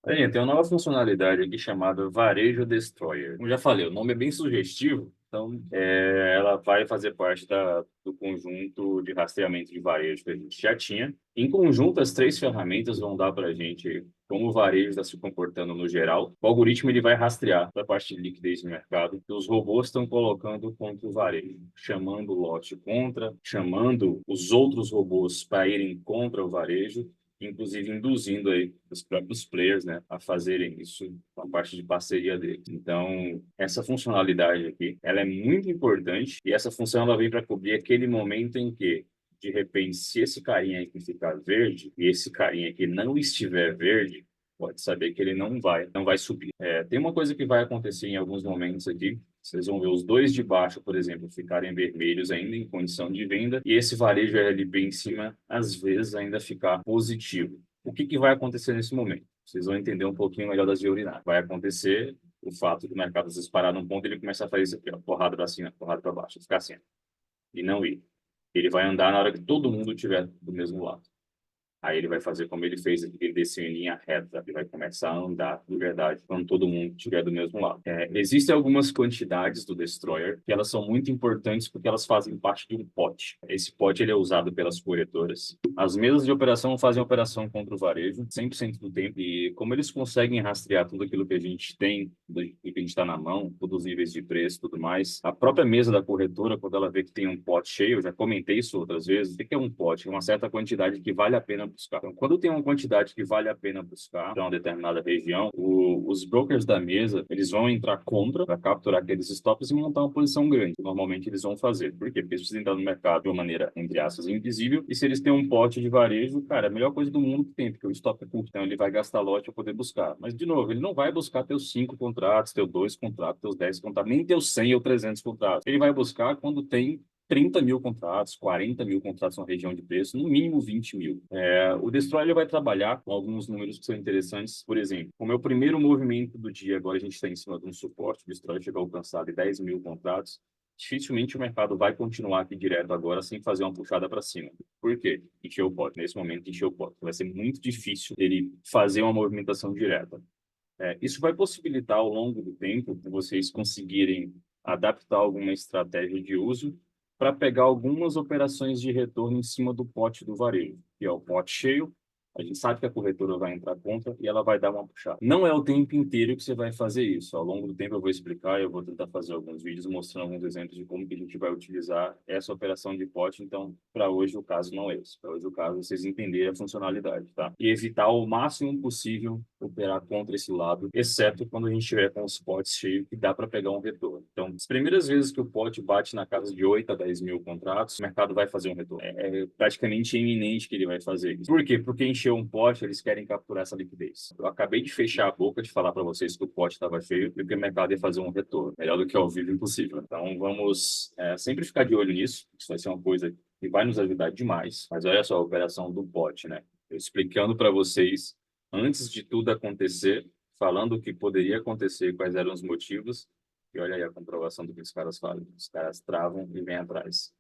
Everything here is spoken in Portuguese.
Aí, tem uma nova funcionalidade aqui chamada Varejo Destroyer. Como já falei, o nome é bem sugestivo, então ela vai fazer parte do conjunto de rastreamento de varejo que a gente já tinha. Em conjunto, as três ferramentas vão dar para a gente como o varejo está se comportando no geral. O algoritmo ele vai rastrear a parte de liquidez no mercado que os robôs estão colocando contra o varejo, chamando o lote contra, chamando os outros robôs para irem contra o varejo, inclusive induzindo aí os próprios players, né, a fazerem isso com a parte de parceria deles. Então, essa funcionalidade aqui, ela é muito importante e essa função ela vem para cobrir aquele momento em que, de repente, se esse carinha aqui ficar verde e esse carinha aqui não estiver verde, pode saber que ele não vai subir. Tem uma coisa que vai acontecer em alguns momentos aqui. Vocês vão ver os dois de baixo, por exemplo, ficarem vermelhos ainda em condição de venda e esse varejo LB em cima, às vezes, ainda ficar positivo. O que vai acontecer nesse momento? Vocês vão entender um pouquinho melhor das de urinar. Vai acontecer o fato do mercado às vezes parar num ponto e ele começa a fazer isso aqui, ó, porrada para cima, porrada para baixo, ficar assim, ó, e não ir. Ele vai andar na hora que todo mundo estiver do mesmo lado. Aí ele vai fazer como ele fez aqui, ele desceu em linha reta e vai começar a andar de verdade quando todo mundo estiver do mesmo lado. Existem algumas quantidades do Destroyer que elas são muito importantes porque elas fazem parte de um pote. Esse pote ele é usado pelas corretoras. As mesas de operação fazem operação contra o varejo 100% do tempo e como eles conseguem rastrear tudo aquilo que a gente tem, tudo que a gente está na mão, todos os níveis de preço e tudo mais, a própria mesa da corretora, quando ela vê que tem um pote cheio, eu já comentei isso outras vezes, o que é um pote? É uma certa quantidade que vale a pena buscar. Então, quando tem uma quantidade que vale a pena buscar para uma determinada região, os brokers da mesa, eles vão entrar contra para capturar aqueles stops e montar uma posição grande. Normalmente eles vão fazer. Por quê? Porque eles precisam entrar no mercado de uma maneira, entre aspas, invisível. E se eles têm um pote de varejo, cara, é a melhor coisa do mundo que tem, porque o stop é curto. Então ele vai gastar lote para poder buscar. Mas, de novo, ele não vai buscar teus 5 contratos, teus 2 contratos, teus 10 contratos, nem teus 100 ou 300 contratos. Ele vai buscar quando tem 30 mil contratos, 40 mil contratos na região de preço, no mínimo 20 mil. O Destroy ele vai trabalhar com alguns números que são interessantes. Por exemplo, como é o primeiro movimento do dia, agora a gente está em cima de um suporte, o Destroy chegou a alcançar de 10 mil contratos, dificilmente o mercado vai continuar aqui direto agora sem fazer uma puxada para cima. Por quê? Encheu o pote. Nesse momento, encheu o pote. Vai ser muito difícil ele fazer uma movimentação direta. Isso vai possibilitar, ao longo do tempo, vocês conseguirem adaptar alguma estratégia de uso para pegar algumas operações de retorno em cima do pote do varejo, que é o pote cheio. A gente sabe que a corretora vai entrar contra e ela vai dar uma puxada. Não é o tempo inteiro que você vai fazer isso. Ao longo do tempo eu vou explicar, eu vou tentar fazer alguns vídeos mostrando alguns exemplos de como que a gente vai utilizar essa operação de pote. Então, para hoje o caso não é esse. Para hoje o caso é vocês entenderem a funcionalidade, tá? E evitar o máximo possível operar contra esse lado, exceto quando a gente tiver com os potes cheios que dá para pegar um retorno. Então, as primeiras vezes que o pote bate na casa de 8 a 10 mil contratos, o mercado vai fazer um retorno. É praticamente iminente que ele vai fazer isso. Por quê? Porque encheu um pote, eles querem capturar essa liquidez. Eu acabei de fechar a boca de falar para vocês que o pote estava cheio e que o mercado ia fazer um retorno. Melhor do que ao vivo, impossível. Então, vamos sempre ficar de olho nisso. Isso vai ser uma coisa que vai nos ajudar demais. Mas olha só a operação do pote, né? Eu explicando para vocês antes de tudo acontecer, falando o que poderia acontecer, quais eram os motivos, e olha aí a comprovação do que os caras falam. Os caras travam e vêm atrás.